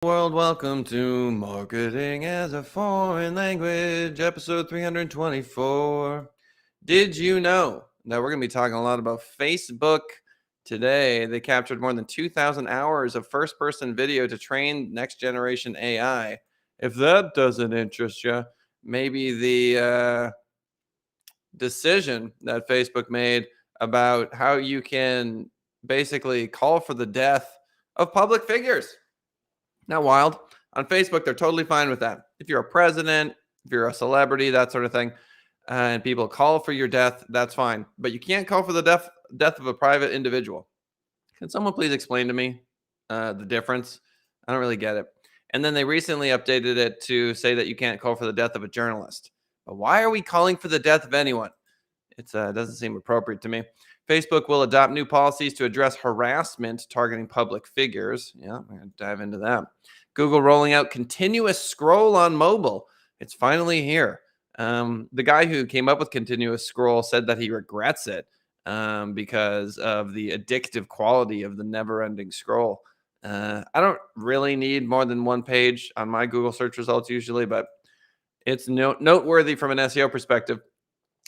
World, welcome to Marketing as a Foreign Language, episode 324. Did you know that we're going to be talking a lot about Facebook today? They captured more than 2,000 hours of first-person video to train next-generation AI. If that doesn't interest you, maybe the decision that Facebook made about how you can basically call for the death of public figures. Not wild. On Facebook, they're totally fine with that. If you're a president, if you're a celebrity, that sort of thing, and people call for your death, that's fine. But you can't call for the death of a private individual. Can someone please explain to me the difference? I don't really get it. And then they recently updated it to say that you can't call for the death of a journalist. But why are we calling for the death of anyone? It doesn't seem appropriate to me. Facebook will adopt new policies to address harassment targeting public figures. Yeah, I'm going to dive into that. Google rolling out continuous scroll on mobile. It's finally here. The guy who came up with continuous scroll said that he regrets it because of the addictive quality of the never-ending scroll. I don't really need more than one page on my Google search results usually, but it's noteworthy from an SEO perspective.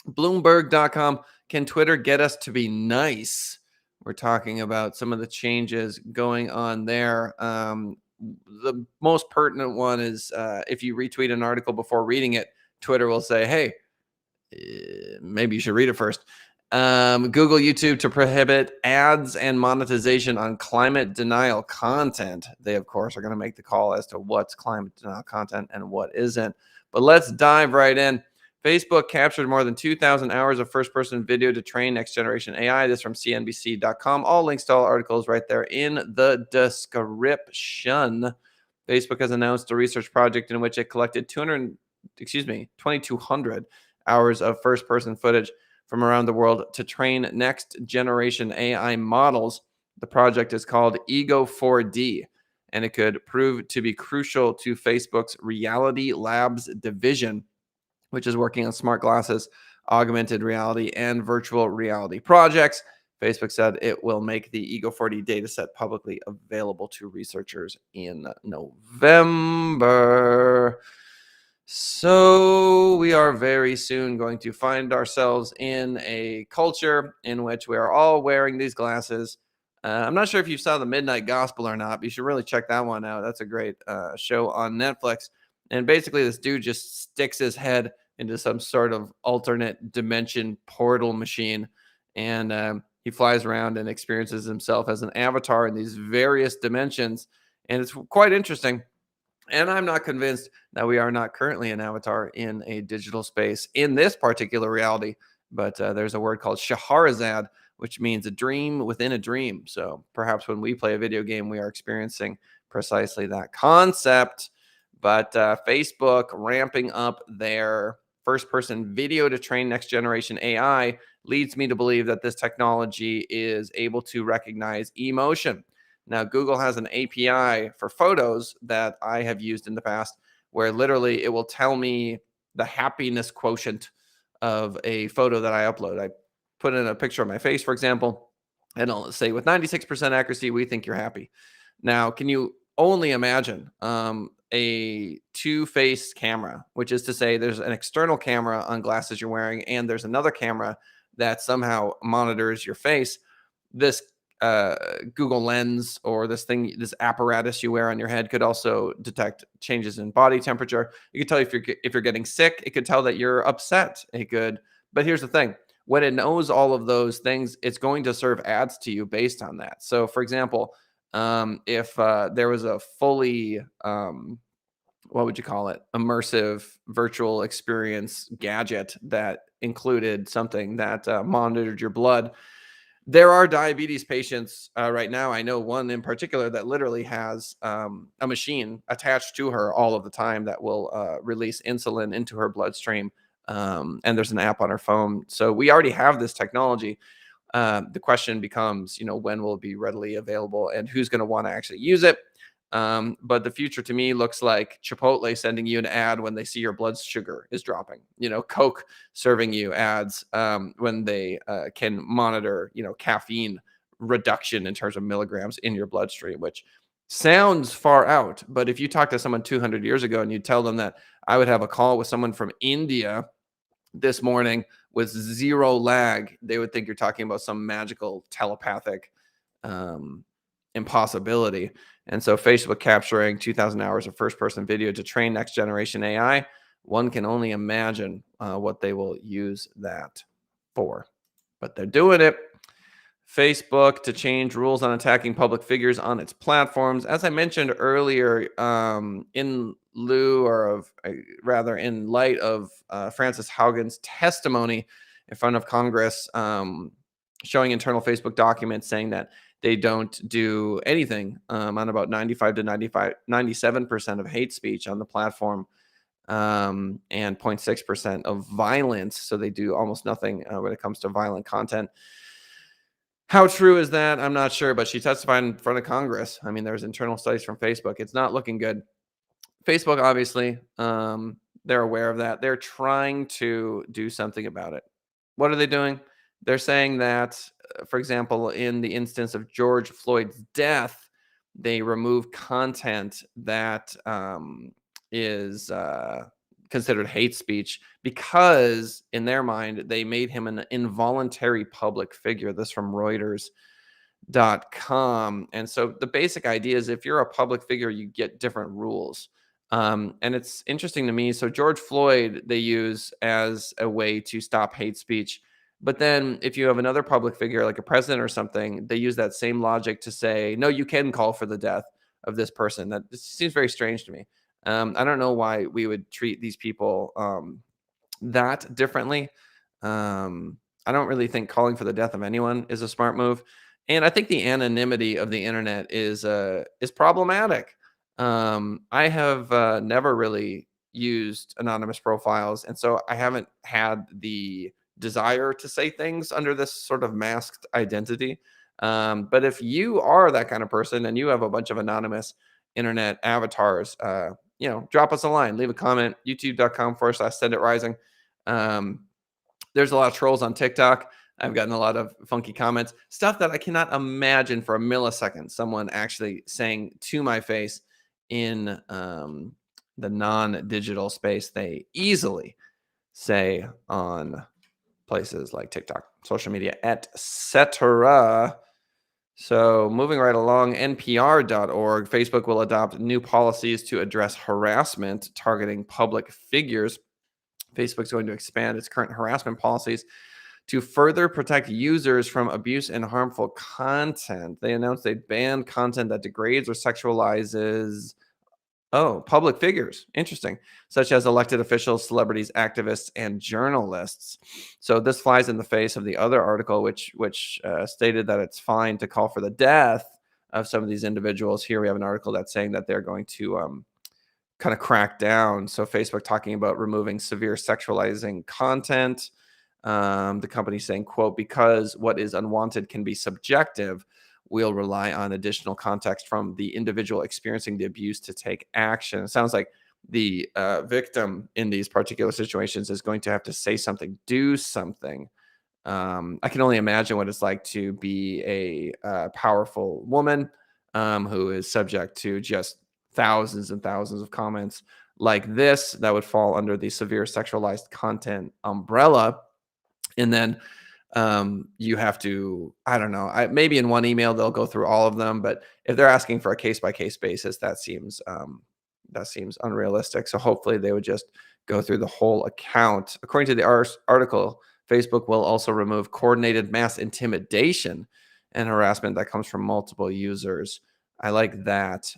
Bloomberg.com, can Twitter get us to be nice? We're talking about some of the changes going on there. The most pertinent one is if you retweet an article before reading it, Twitter will say, hey, maybe you should read it first. Google, YouTube to prohibit ads and monetization on climate denial content. They, of course, are going to make the call as to what's climate denial content and what isn't. But let's dive right in. Facebook captured more than 2,000 hours of first-person video to train next-generation AI. This from CNBC.com. All links to all articles right there in the description. Facebook has announced a research project in which it collected 2,200 hours of first-person footage from around the world to train next-generation AI models. The project is called Ego 4D, and it could prove to be crucial to Facebook's Reality Labs division, which is working on smart glasses, augmented reality, and virtual reality projects. Facebook said it will make the Ego 4D dataset publicly available to researchers in November. So we are very soon going to find ourselves in a culture in which we are all wearing these glasses. I'm not sure if you saw the Midnight Gospel or not, but you should really check that one out. That's a great show on Netflix. And basically, this dude just sticks his head into some sort of alternate dimension portal machine, and he flies around and experiences himself as an avatar in these various dimensions, and it's quite interesting. And I'm not convinced that we are not currently an avatar in a digital space in this particular reality, but there's a word called Shahrazad, which means a dream within a dream. So perhaps when we play a video game, we are experiencing precisely that concept. But Facebook ramping up their first-person video to train next-generation AI leads me to believe that this technology is able to recognize emotion. Now, Google has an API for photos that I have used in the past where literally it will tell me the happiness quotient of a photo that I upload. I put in a picture of my face, for example, and it'll say with 96% accuracy, we think you're happy. Now, can you only imagine a two-face camera, which is to say there's an external camera on glasses you're wearing, and there's another camera that somehow monitors your face. This Google Lens or this apparatus you wear on your head could also detect changes in body temperature. It could tell you if you're getting sick. It could tell that you're upset. It could. But here's the thing: when it knows all of those things, it's going to serve ads to you based on that. So, for example, if there was a fully what would you call it? Immersive virtual experience gadget that included something that monitored your blood. There are diabetes patients right now. I know one in particular that literally has a machine attached to her all of the time that will release insulin into her bloodstream. And there's an app on her phone. So we already have this technology. The question becomes, when will it be readily available and who's going to want to actually use it? But the future to me looks like Chipotle sending you an ad when they see your blood sugar is dropping, Coke serving you ads when they can monitor, caffeine reduction in terms of milligrams in your bloodstream, which Sounds far out, but if you talk to someone 200 years ago and you tell them that I would have a call with someone from India this morning with zero lag, they would think you're talking about some magical telepathic um, impossibility. And so, Facebook capturing 2,000 hours of first person video to train next generation AI, one can only imagine what they will use that for. But they're doing it. Facebook to change rules on attacking public figures on its platforms. As I mentioned earlier, in lieu or rather in light of Francis Haugen's testimony in front of Congress, showing internal Facebook documents saying that they don't do anything on about 95 to 97% of hate speech on the platform, and 0.6% of violence. So they do almost nothing when it comes to violent content. How true is that? I'm not sure, but she testified in front of Congress. I mean, there's internal studies from Facebook. It's not looking good. Facebook, obviously, they're aware of that. They're trying to do something about it. What are they doing? They're saying that, for example, in the instance of George Floyd's death, they remove content that is considered hate speech because, in their mind, they made him an involuntary public figure. This from Reuters.com. And so the basic idea is if you're a public figure, you get different rules. And it's interesting to me. So George Floyd, they use as a way to stop hate speech. But then if you have another public figure like a president or something, they use that same logic to say, no, you can call for the death of this person. That this seems very strange to me. I don't know why we would treat these people that differently. I don't really think calling for the death of anyone is a smart move, and I think the anonymity of the internet is problematic. I have never really used anonymous profiles, and so I haven't had the desire to say things under this sort of masked identity. But if you are that kind of person and you have a bunch of anonymous internet avatars, drop us a line, leave a comment, youtube.com/send it rising. Um, there's a lot of trolls on TikTok. I've gotten a lot of funky comments, stuff that I cannot imagine for a millisecond someone actually saying to my face in the non-digital space. They easily say on places like TikTok, social media, etc. So, moving right along, NPR.org, Facebook will adopt new policies to address harassment targeting public figures. Facebook's going to expand its current harassment policies to further protect users from abuse and harmful content. They announced they ban content that degrades or sexualizes public figures. Interesting. Such as elected officials, celebrities, activists, and journalists. So this flies in the face of the other article, which stated that it's fine to call for the death of some of these individuals. Here we have an article that's saying that they're going to kind of crack down. So Facebook talking about removing severe sexualizing content. The company saying, quote, because what is unwanted can be subjective, we'll rely on additional context from the individual experiencing the abuse to take action. It sounds like the victim in these particular situations is going to have to say something, do something. I can only imagine what it's like to be a powerful woman who is subject to just thousands and thousands of comments like this that would fall under the severe sexualized content umbrella. And then you have to, I don't know, maybe in one email they'll go through all of them, but if they're asking for a case by case basis, that seems unrealistic. So hopefully they would just go through the whole account. According to the article, Facebook will also remove coordinated mass intimidation and harassment that comes from multiple users. I like that.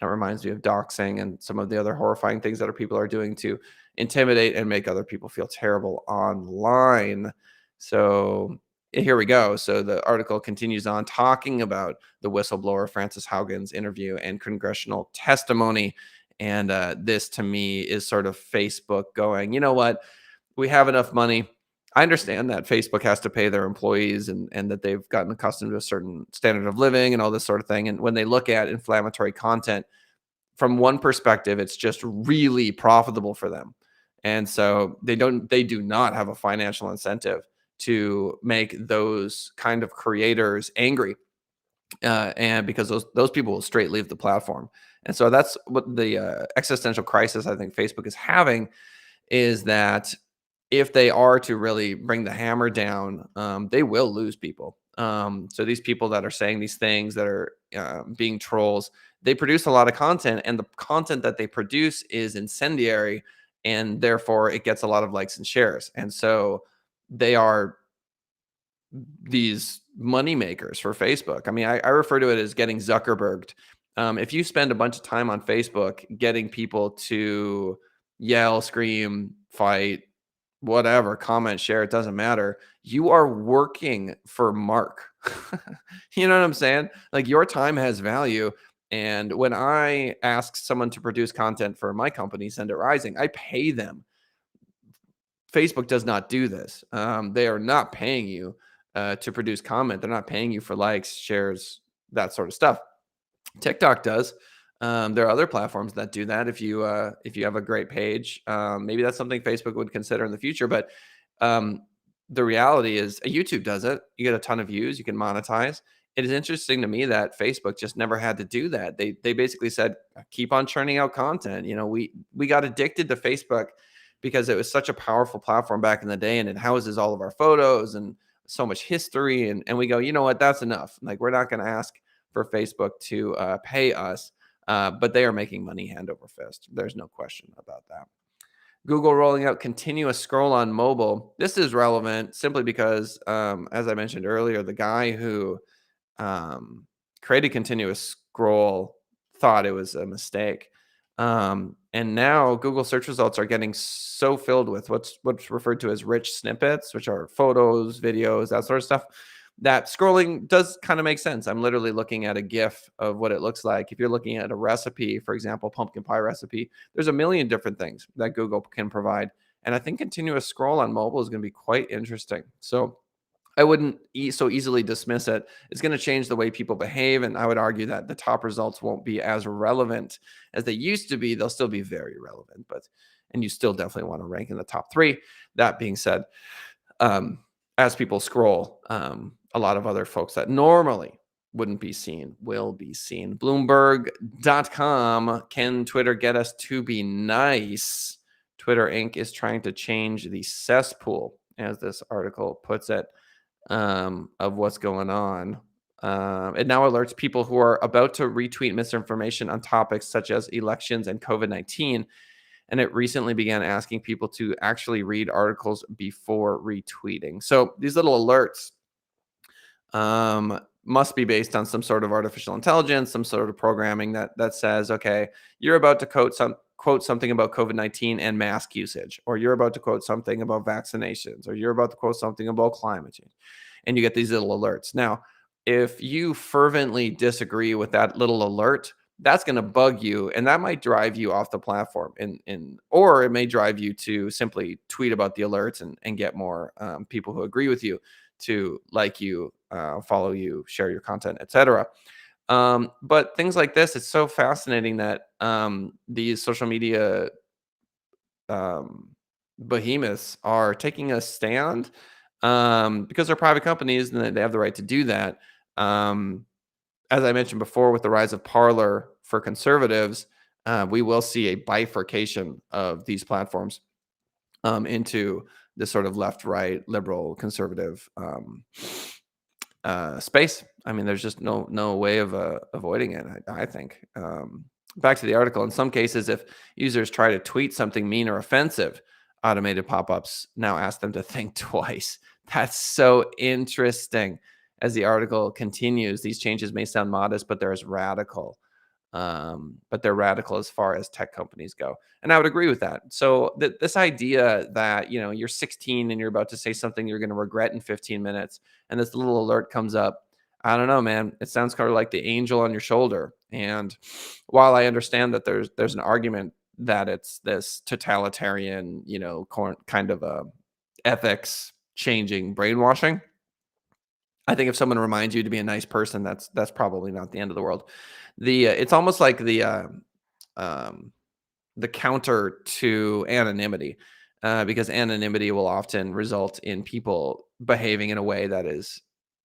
That reminds me of doxing and some of the other horrifying things that people are doing to intimidate and make other people feel terrible online. So here we go. So the article continues on talking about the whistleblower Francis Haugen's interview and congressional testimony. And this to me is sort of Facebook going, you know what? We have enough money. I understand that Facebook has to pay their employees and that they've gotten accustomed to a certain standard of living and all this sort of thing. And when they look at inflammatory content, from one perspective, it's just really profitable for them. And so they do not have a financial incentive to make those kind of creators angry. and because those people will straight leave the platform. And so that's what the existential crisis I think Facebook is having, is that if they are to really bring the hammer down, they will lose people. So these people that are saying these things, that are being trolls, they produce a lot of content, and the content that they produce is incendiary, and therefore it gets a lot of likes and shares. And so they are these money makers for Facebook. I mean, I refer to it as getting Zuckerberged. If you spend a bunch of time on Facebook getting people to yell, scream, fight, whatever, comment, share, it doesn't matter. You are working for Mark. You know what I'm saying? Like, your time has value. And when I ask someone to produce content for my company, Send It Rising, I pay them. Facebook does not do this. They are not paying you to produce comment. They're not paying you for likes, shares, that sort of stuff. TikTok does. There are other platforms that do that. If you have a great page, maybe that's something Facebook would consider in the future. But um, the reality is, YouTube does it. You get a ton of views. You can monetize. It is interesting to me that Facebook just never had to do that. They basically said, keep on churning out content. We got addicted to Facebook because it was such a powerful platform back in the day, and it houses all of our photos and so much history. And we go, you know what? That's enough. Like, we're not going to ask for Facebook to pay us, but they are making money hand over fist. There's no question about that. Google rolling out continuous scroll on mobile. This is relevant simply because, as I mentioned earlier, the guy who um, created continuous scroll thought it was a mistake. And now Google search results are getting so filled with what's referred to as rich snippets, which are photos, videos, that sort of stuff, that scrolling does kind of make sense. I'm literally looking at a GIF of what it looks like. If you're looking at a recipe, for example, pumpkin pie recipe, there's a million different things that Google can provide. And I think continuous scroll on mobile is going to be quite interesting. So I wouldn't so easily dismiss it. It's going to change the way people behave. And I would argue that the top results won't be as relevant as they used to be. They'll still be very relevant, and you still definitely want to rank in the top three. That being said, um, as people scroll, a lot of other folks that normally wouldn't be seen will be seen. Bloomberg.com. Can Twitter get us to be nice? Twitter Inc. is trying to change the cesspool, as this article puts it, of what's going on. It now alerts people who are about to retweet misinformation on topics such as elections and COVID-19. And it recently began asking people to actually read articles before retweeting. So these little alerts must be based on some sort of artificial intelligence, some sort of programming that says, okay, you're about to quote something about COVID-19 and mask usage, or you're about to quote something about vaccinations, or you're about to quote something about climate change, and you get these little alerts. Now, if you fervently disagree with that little alert, that's going to bug you, and that might drive you off the platform, or it may drive you to simply tweet about the alerts and get more people who agree with you to like you, follow you, share your content, etc. But things like this, it's so fascinating that these social media um, behemoths are taking a stand, because they're private companies and they have the right to do that. Um, as I mentioned before, with the rise of Parler for conservatives, we will see a bifurcation of these platforms into this sort of left, right, liberal, conservative space. I mean, there's just no way of avoiding it. I think. Back to the article. In some cases, if users try to tweet something mean or offensive, automated pop-ups now ask them to think twice. That's so interesting. As the article continues, these changes may sound modest, but they're as radical. But they're radical as far as tech companies go, and I would agree with that. So this idea that you're 16 and you're about to say something you're going to regret in 15 minutes, and this little alert comes up, I don't know, man. It sounds kind of like the angel on your shoulder. And while I understand that there's an argument that it's this totalitarian, kind of a ethics changing brainwashing, I think if someone reminds you to be a nice person, that's probably not the end of the world. It's almost like um, the counter to anonymity, because anonymity will often result in people behaving in a way that is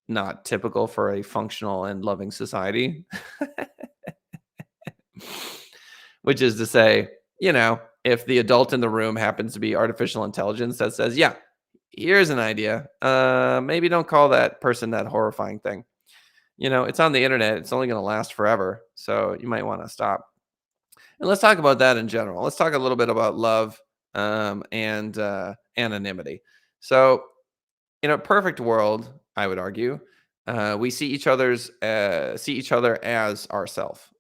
not typical for a functional and loving society. Which is to say, if the adult in the room happens to be artificial intelligence that says, yeah, here's an idea. Maybe don't call that person that horrifying thing. It's on the internet. It's only going to last forever. So you might want to stop. And let's talk about that in general. Let's talk a little bit about love and anonymity. So, in a perfect world, I would argue, we see each other as ourself.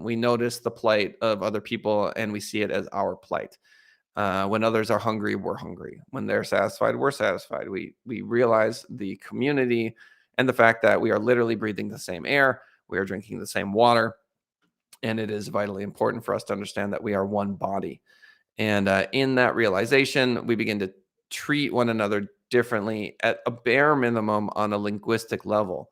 We notice the plight of other people, and we see it as our plight. When others are hungry, we're hungry. When they're satisfied, we're satisfied. We realize the community and the fact that we are literally breathing the same air, we are drinking the same water, and it is vitally important for us to understand that we are one body. And in that realization, we begin to treat one another differently at a bare minimum on a linguistic level.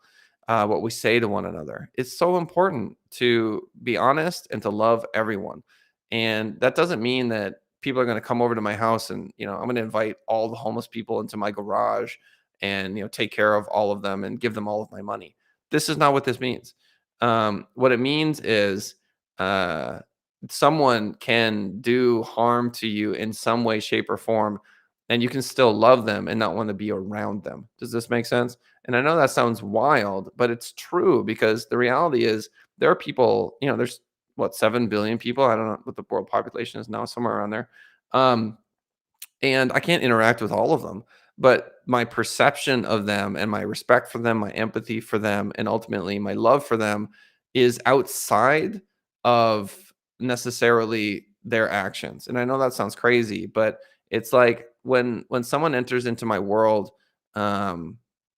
What we say to one another. It's so important to be honest and to love everyone. And that doesn't mean that people are going to come over to my house and, I'm going to invite all the homeless people into my garage and, take care of all of them and give them all of my money. This is not what this means. What it means is, uh, someone can do harm to you in some way, shape, or form, and you can still love them and not want to be around them. Does this make sense? And I know that sounds wild, but it's true because the reality is there are people, there's what, 7 billion people? I don't know what the world population is now, somewhere around there. Um, and I can't interact with all of them, but my perception of them and my respect for them, my empathy for them, and ultimately my love for them is outside of necessarily their actions. And I know that sounds crazy, but it's like when someone enters into my world, um,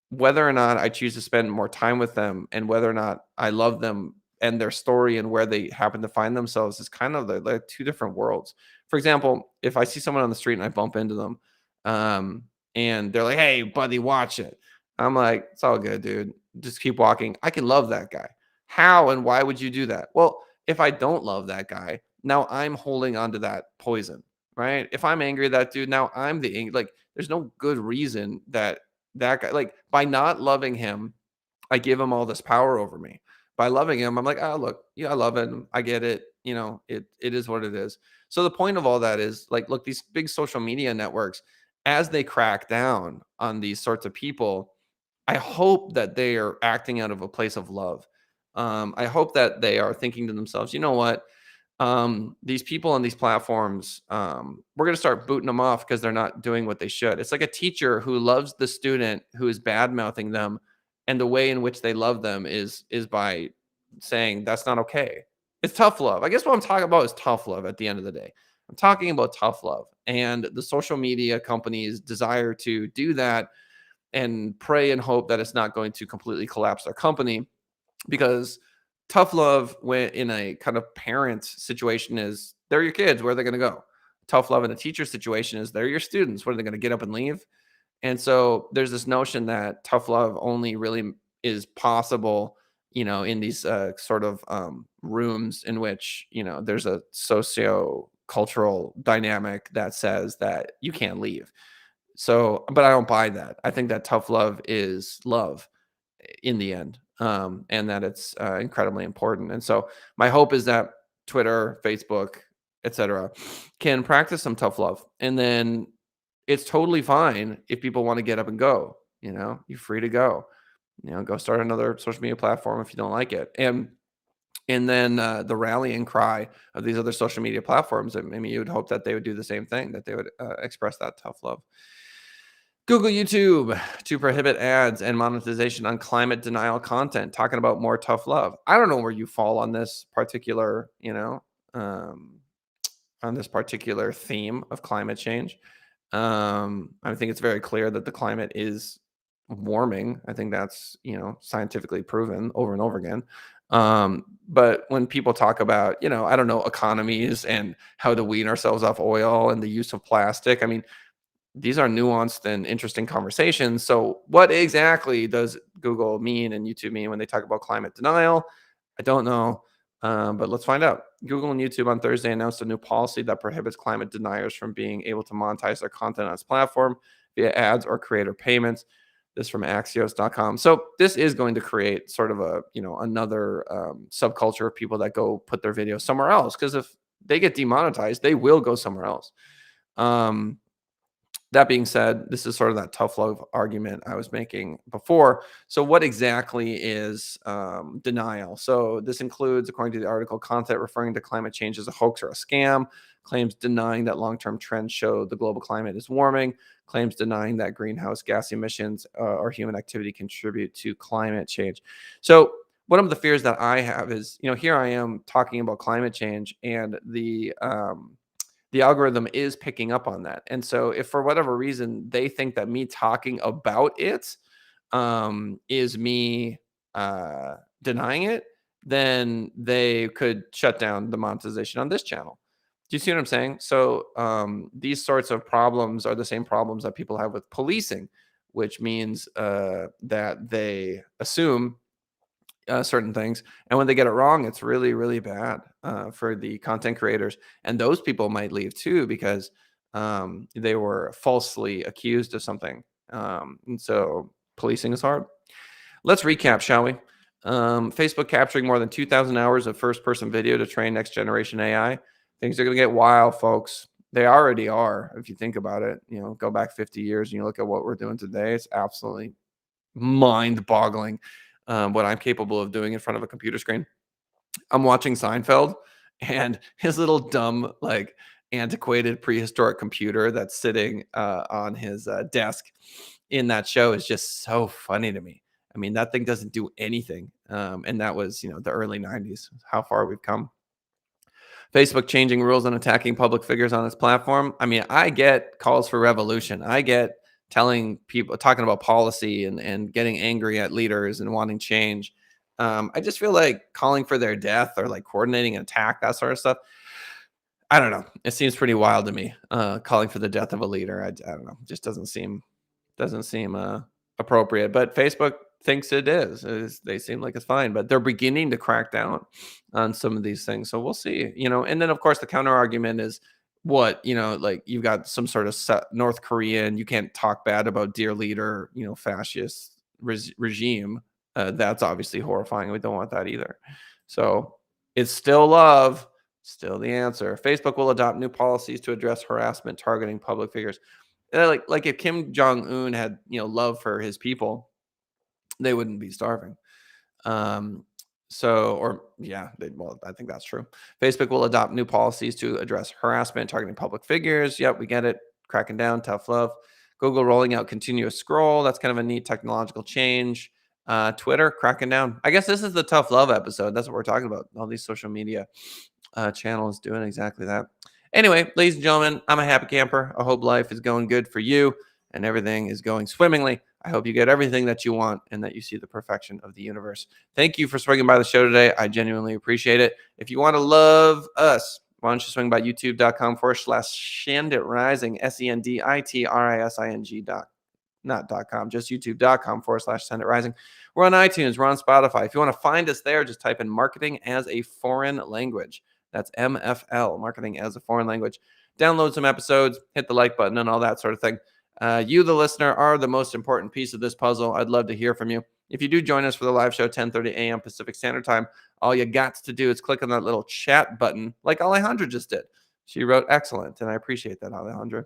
whether or not I choose to spend more time with them and whether or not I love them and their story and where they happen to find themselves is kind of the two different worlds. For example, if I see someone on the street and I bump into them, um, and they're like, "Hey, buddy, watch it." I'm like, "It's all good, dude. Just keep walking." I can love that guy. How and why would you do that? Well, if I don't love that guy, now I'm holding on to that poison, right? If I'm angry at that dude, now I'm the like. There's no good reason that that guy, like, by not loving him, I give him all this power over me. By loving him, I'm like, "Oh, look, yeah, I love him. I get it. It is what it is." So the point of all that is like, look, these big social media networks, as they crack down on these sorts of people, I hope that they are acting out of a place of love. I hope that they are thinking to themselves, you know what? These people on these platforms, we're going to start booting them off because they're not doing what they should. It's like a teacher who loves the student who is bad mouthing them, and the way in which they love them is by saying that's not okay. It's tough love. I guess what I'm talking about is tough love. At the end of the day, I'm talking about tough love, and the social media companies' desire to do that and pray and hope that it's not going to completely collapse their company, because tough love when in a kind of parent situation is they're your kids, where are they going to go? Tough love in a teacher situation is they're your students, where are they going to get up and leave? And so there's this notion that tough love only really is possible, in these sort of rooms in which, there's a socio cultural dynamic that says that you can't leave. So, but I don't buy that. I think that tough love is love in the end, and that it's incredibly important. And so, my hope is that Twitter, Facebook, etc., can practice some tough love, and then it's totally fine if people want to get up and go. You're free to go. Go start another social media platform if you don't like it, and then the rallying cry of these other social media platforms. I mean, you would hope that they would do the same thing, that they would express that tough love. Google YouTube to prohibit ads and monetization on climate denial content, talking about more tough love. I don't know where you fall on this particular, um, on this particular theme of climate change. I think it's very clear that the climate is warming. I think that's, scientifically proven over and over again. But when people talk about, I don't know, economies and how to wean ourselves off oil and the use of plastic, I mean, these are nuanced and interesting conversations. So, what exactly does Google mean and YouTube mean when they talk about climate denial? I don't know, but let's find out. Google and YouTube on Thursday announced a new policy that prohibits climate deniers from being able to monetize their content on its platform via ads or creator payments. This from Axios.com. So this is going to create sort of a, another subculture of people that go put their videos somewhere else. Because if they get demonetized, they will go somewhere else. Um, that being said, this is sort of that tough love argument I was making before. So, what exactly is denial? So, this includes, according to the article, content referring to climate change as a hoax or a scam, claims denying that long term trends show the global climate is warming, claims denying that greenhouse gas emissions or human activity contribute to climate change. So, one of the fears that I have is, here I am talking about climate change, and the algorithm is picking up on that. And so if for whatever reason they think that me talking about it is me denying it, then they could shut down the monetization on this channel. Do you see what I'm saying? So these sorts of problems are the same problems that people have with policing, which means that they assume certain things, and when they get it wrong, it's really, really bad for the content creators. And those people might leave too because they were falsely accused of something. And so policing is hard. Let's recap, shall we? Facebook capturing more than 2,000 hours of first-person video to train next generation AI. Things are going to get wild, folks. They already are. If you think about it, go back 50 years and you look at what we're doing today. It's absolutely mind-boggling what I'm capable of doing in front of a computer screen. I'm watching Seinfeld, and his little dumb, like antiquated prehistoric computer that's sitting on his desk in that show is just so funny to me. I mean, that thing doesn't do anything. And that was, the early 90s, how far we've come. Facebook changing rules and attacking public figures on its platform. I mean, I get calls for revolution. I get telling people, talking about policy and getting angry at leaders and wanting change. I just feel like calling for their death or like coordinating an attack, that sort of stuff. I don't know. It seems pretty wild to me. Calling for the death of a leader. I don't know. Just doesn't seem appropriate. But Facebook thinks it is. They seem like it's fine, but they're beginning to crack down on some of these things. So we'll see. And then of course the counter argument is what like you've got some sort of North Korean. You can't talk bad about dear leader, fascist regime. That's obviously horrifying. We don't want that either. So it's still love. Still the answer. Facebook will adopt new policies to address harassment targeting public figures. Like if Kim Jong Un had love for his people, they wouldn't be starving. Um, or yeah, well, I think that's true. Facebook will adopt new policies to address harassment targeting public figures. Yep, we get it. Cracking down, tough love. Google rolling out continuous scroll. That's kind of a neat technological change. Twitter cracking down. I guess this is the tough love episode. That's what we're talking about. All these social media channels doing exactly that. Anyway, ladies and gentlemen, I'm a happy camper. I hope life is going good for you and everything is going swimmingly. I hope you get everything that you want and that you see the perfection of the universe. Thank you for swinging by the show today. I genuinely appreciate it. If you want to love us, why don't you swing by youtube.com/Shandit Rising, SENDITRISING. Not .com, just youtube.com/Send It Rising. We're on iTunes. We're on Spotify. If you want to find us there, just type in marketing as a foreign language. That's MFL, marketing as a foreign language. Download some episodes, hit the like button and all that sort of thing. You, the listener, are the most important piece of this puzzle. I'd love to hear from you. If you do join us for the live show, 10:30 a.m. Pacific Standard Time, all you got to do is click on that little chat button like Alejandra just did. She wrote excellent, and I appreciate that, Alejandra.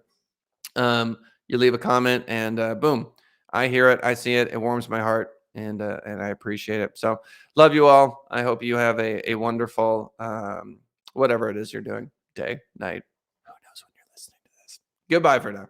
You leave a comment, and boom, I hear it, I see it, it warms my heart, and I appreciate it. So, love you all. I hope you have a wonderful whatever it is you're doing, day, night. Who knows when you're listening to this? Goodbye for now.